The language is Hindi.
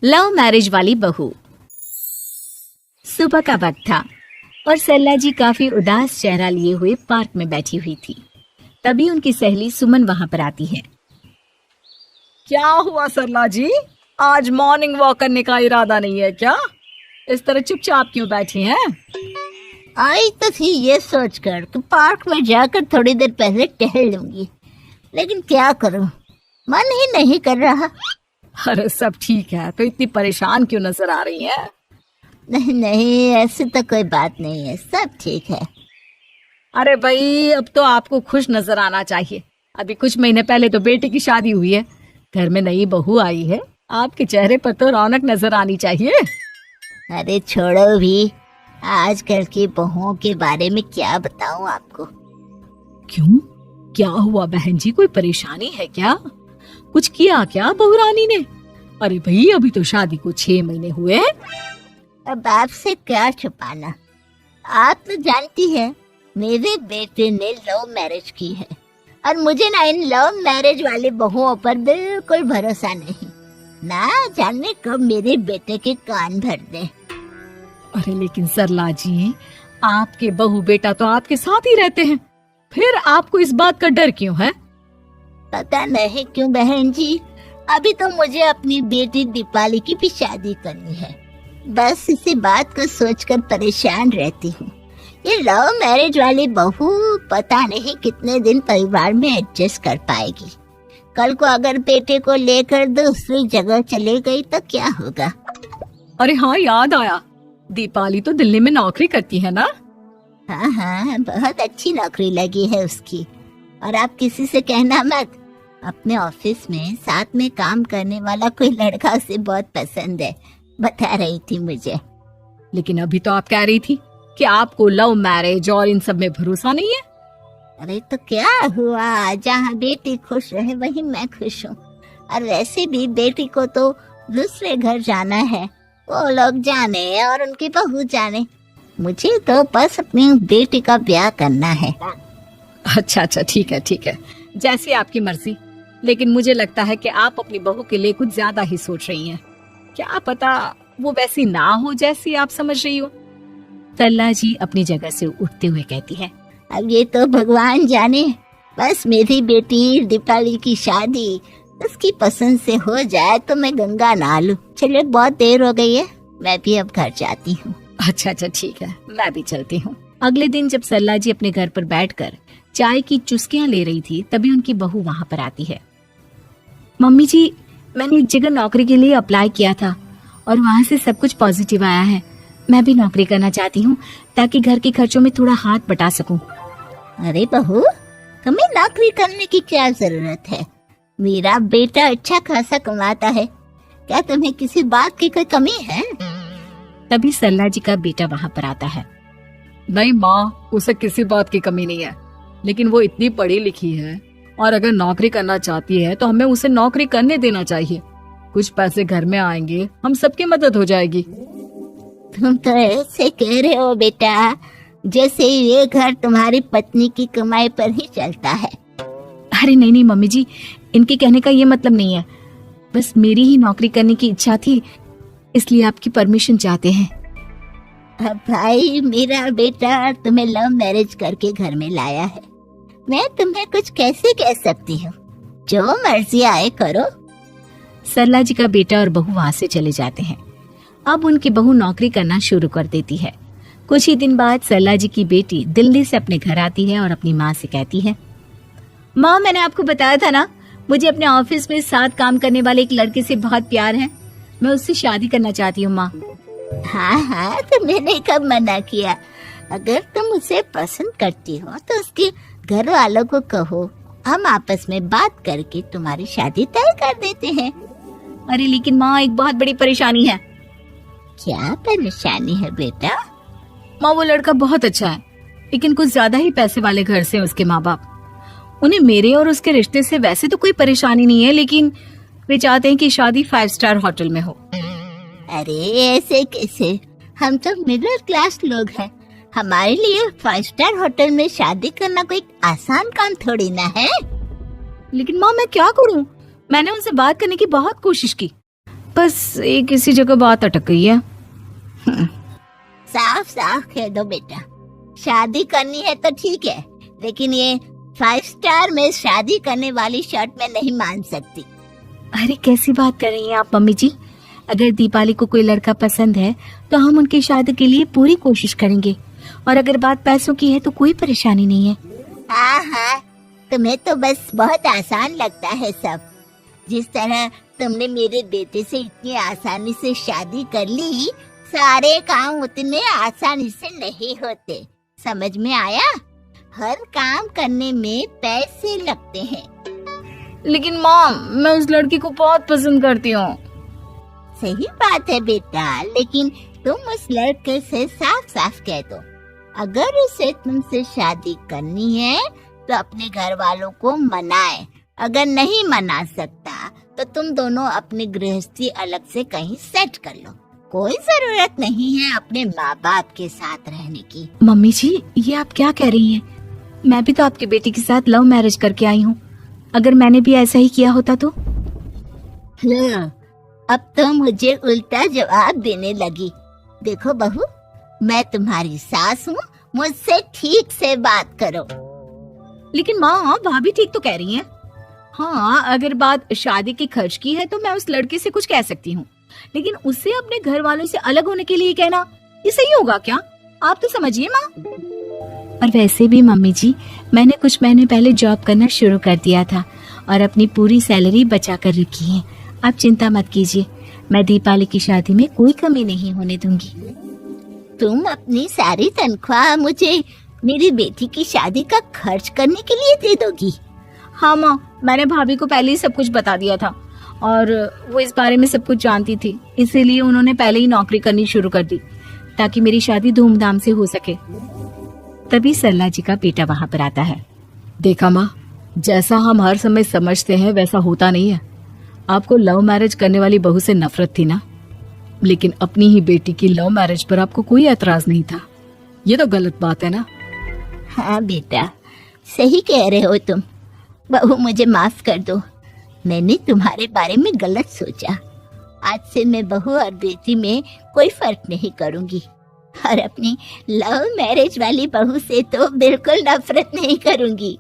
लव मैरिज वाली बहू। सुबह का वक्त था और सरला जी काफी उदास चेहरा लिए हुए पार्क में बैठी हुई थी। तभी उनकी सहेली सुमन वहां पर आती है। क्या हुआ सरला जी, आज मॉर्निंग वॉक करने का इरादा नहीं है क्या? इस तरह चुपचाप क्यों बैठी हैं? आई तो थी ये सोचकर कि पार्क में जाकर थोड़ी देर पहले टहल लूंगी, लेकिन क्या करूं, मन ही नहीं कर रहा। अरे सब ठीक है, तो इतनी परेशान क्यों नजर आ रही हैं? नहीं नहीं, ऐसी तो कोई बात नहीं है, सब ठीक है। अरे भाई, अब तो आपको खुश नजर आना चाहिए। अभी कुछ महीने पहले तो बेटे की शादी हुई है, घर में नई बहू आई है, आपके चेहरे पर तो रौनक नजर आनी चाहिए। अरे छोड़ो भी, आजकल की बहुओं के बारे में क्या बताऊं आपको। क्यों, क्या हुआ बहन जी, कोई परेशानी है क्या? कुछ किया क्या बहू रानी ने? अरे भाई, अभी तो शादी को 6 महीने हुए हैं। अब आपसे क्या छुपाना, आप तो जानती है मेरे बेटे ने लव मैरिज की है और मुझे ना इन लव मैरिज वाले बहुओं पर बिल्कुल भरोसा नहीं। ना जाने कब मेरे बेटे के कान भर दे। अरे लेकिन सरला जी, आपके बहू बेटा तो आपके साथ ही रहते हैं, फिर आपको इस बात का डर क्यों है? पता नहीं क्यों बहन जी, अभी तो मुझे अपनी बेटी दीपाली की भी शादी करनी है। बस इसी बात को सोचकर परेशान रहती हूँ। ये लव मैरिज वाली बहू पता नहीं कितने दिन परिवार में एडजस्ट कर पाएगी। कल को अगर बेटे को लेकर दूसरी जगह चले गई तो क्या होगा? अरे हाँ, याद आया, दीपाली तो दिल्ली में नौकरी करती है ना? हाँ हाँ, बहुत अच्छी नौकरी लगी है उसकी। और आप किसी से कहना मत, अपने ऑफिस में साथ में काम करने वाला कोई लड़का उसे बहुत पसंद है, बता रही थी मुझे। लेकिन अभी तो आप कह रही थी कि आपको लव मैरिज और इन सब में भरोसा नहीं है। अरे तो क्या हुआ, जहाँ बेटी खुश रहे वहीं मैं खुश हूँ। और वैसे भी बेटी को तो दूसरे घर जाना है, वो लोग जाने और उनकी बहू जाने, मुझे तो बस अपनी बेटी का ब्याह करना है। अच्छा अच्छा, ठीक है ठीक है, जैसी आपकी मर्जी। लेकिन मुझे लगता है कि आप अपनी बहू के लिए कुछ ज्यादा ही सोच रही हैं। क्या पता वो वैसी ना हो जैसी आप समझ रही हो। सरला जी अपनी जगह से उठते हुए कहती है, अब ये तो भगवान जाने, बस मेरी बेटी दीपाली की शादी उसकी पसंद से हो जाए तो मैं गंगा नहा लूं। चलिए बहुत देर हो गई है, मैं भी अब घर जाती हूँ। अच्छा अच्छा ठीक है, मैं भी चलती हूँ। अगले दिन जब सरला जी अपने घर पर बैठकर चाय की चुस्कियां ले रही थी, तभी उनकी बहू वहां पर आती है। मम्मी जी, मैंने एक जगह नौकरी के लिए अप्लाई किया था और वहाँ से सब कुछ पॉजिटिव आया है। मैं भी नौकरी करना चाहती हूँ ताकि घर के खर्चों में थोड़ा हाथ बटा सकूं। अरे बहू, तुम्हें नौकरी करने की क्या जरूरत है? मेरा बेटा अच्छा खासा कमाता है, क्या तुम्हें किसी बात की कोई कमी है? तभी सरला जी का बेटा वहाँ पर आता है। नहीं माँ, उसे किसी बात की कमी नहीं है, लेकिन वो इतनी पढ़ी लिखी है और अगर नौकरी करना चाहती है तो हमें उसे नौकरी करने देना चाहिए। कुछ पैसे घर में आएंगे, हम सबकी मदद हो जाएगी। तुम तो ऐसे कह रहे हो बेटा जैसे ये घर तुम्हारी पत्नी की कमाई पर ही चलता है। अरे नहीं नहीं मम्मी जी, इनके कहने का ये मतलब नहीं है, बस मेरी ही नौकरी करने की इच्छा थी, इसलिए आपकी परमिशन चाहते हैं। अब भाई, मेरा बेटा तुम्हें लव मैरिज करके घर में लाया है, मैं तुम्हें कुछ कैसे कह सकती हूँ? जो मर्जी आए करो। सरला जी का बेटा और बहू वहाँ से चले जाते हैं। अब उनकी बहू नौकरी करना शुरू कर देती है। कुछ ही दिन बाद सरला जी की बेटी दिल्ली से अपने घर आती है और अपनी माँ से कहती है, माँ, मैंने आपको बताया था ना, मुझे अपने ऑफिस में साथ काम करने वाले एक लड़के से बहुत प्यार है, मैं उससे शादी करना चाहती हूँ। माँ, हाँ हाँ, तो मैंने कब मना किया? अगर तुम उसे पसंद करती हो तो उसके घर वालों को कहो, हम आपस में बात करके तुम्हारी शादी तय कर देते हैं। अरे लेकिन माँ, एक बहुत बड़ी परेशानी है। क्या परेशानी है बेटा? माँ, वो लड़का बहुत अच्छा है, लेकिन कुछ ज्यादा ही पैसे वाले घर से उसके माँ बाप। उन्हें मेरे और उसके रिश्ते से वैसे तो कोई परेशानी नहीं है, लेकिन वे चाहते हैं कि शादी 5 स्टार होटल में हो। अरे ऐसे कैसे, हम तो मिडिल क्लास लोग हैं, हमारे लिए 5 स्टार होटल में शादी करना कोई आसान काम थोड़ी ना है। लेकिन माँ, मैं क्या करूँ? मैंने उनसे बात करने की बहुत कोशिश की, बस एक इसी जगह बात अटक गई है। साफ साफ कह दो बेटा, शादी करनी है तो ठीक है, लेकिन ये 5 स्टार में शादी करने वाली शर्त मैं नहीं मान सकती। अरे कैसी बात कर रही हैं आप मम्मी जी? अगर दीपाली को कोई लड़का पसंद है तो हम उनकी शादी के लिए पूरी कोशिश करेंगे, और अगर बात पैसों की है तो कोई परेशानी नहीं है। हाँ हाँ, तुम्हें तो बस बहुत आसान लगता है सब। जिस तरह तुमने मेरे बेटे से इतनी आसानी से शादी कर ली, सारे काम उतने आसानी से नहीं होते। समझ में आया? हर काम करने में पैसे लगते हैं। लेकिन माँ, मैं उस लड़की को बहुत पसंद करती हूँ। सही बात है बेटा, लेकिन तुम उस लड़के से साफ साफ कह दो, अगर उसे तुमसे शादी करनी है तो अपने घर वालों को मनाए। अगर नहीं मना सकता तो तुम दोनों अपनी गृहस्थी अलग से कहीं सेट कर लो। कोई जरूरत नहीं है अपने माँ बाप के साथ रहने की। मम्मी जी, ये आप क्या कह रही हैं? मैं भी तो आपकी बेटी के साथ लव मैरिज करके आई हूँ। अगर मैंने भी ऐसा ही किया होता तो? लो, अब तो मुझे उल्टा जवाब देने लगी। देखो बहू, मैं तुम्हारी सास हूँ, मुझसे ठीक से बात करो। लेकिन माँ, भाभी ठीक तो कह रही हैं। हाँ, अगर बात शादी के खर्च की है तो मैं उस लड़के से कुछ कह सकती हूँ, लेकिन उससे अपने घर वालों से अलग होने के लिए कहना, ये सही होगा क्या? आप तो समझिए माँ। और वैसे भी मम्मी जी, मैंने कुछ महीने पहले जॉब करना शुरू कर दिया था और अपनी पूरी सैलरी बचा कर रखी है। आप चिंता मत कीजिए, मैं दीपाली की शादी में कोई कमी नहीं होने दूंगी। तुम अपनी सारी तनख्वाह मुझे मेरी बेटी की शादी का खर्च करने के लिए दे दोगी? हाँ माँ, मैंने भाभी को पहले ही सब कुछ बता दिया था और वो इस बारे में सब कुछ जानती थी, इसीलिए उन्होंने पहले ही नौकरी करनी शुरू कर दी ताकि मेरी शादी धूमधाम से हो सके। तभी सरला जी का बेटा वहाँ पर आता है। देखा माँ, जैसा हम हर समय समझते हैं वैसा होता नहीं है। आपको लव मैरिज करने वाली बहू से नफरत थी ना, लेकिन अपनी ही बेटी की लव मैरिज पर आपको कोई एतराज नहीं था। ये तो गलत बात है ना। हाँ बेटा, सही कह रहे हो तुम। बहू, मुझे माफ कर दो, मैंने तुम्हारे बारे में गलत सोचा। आज से मैं बहू और बेटी में कोई फर्क नहीं करूंगी, और अपनी लव मैरिज वाली बहू से तो बिल्कुल नफरत नहीं करूंगी।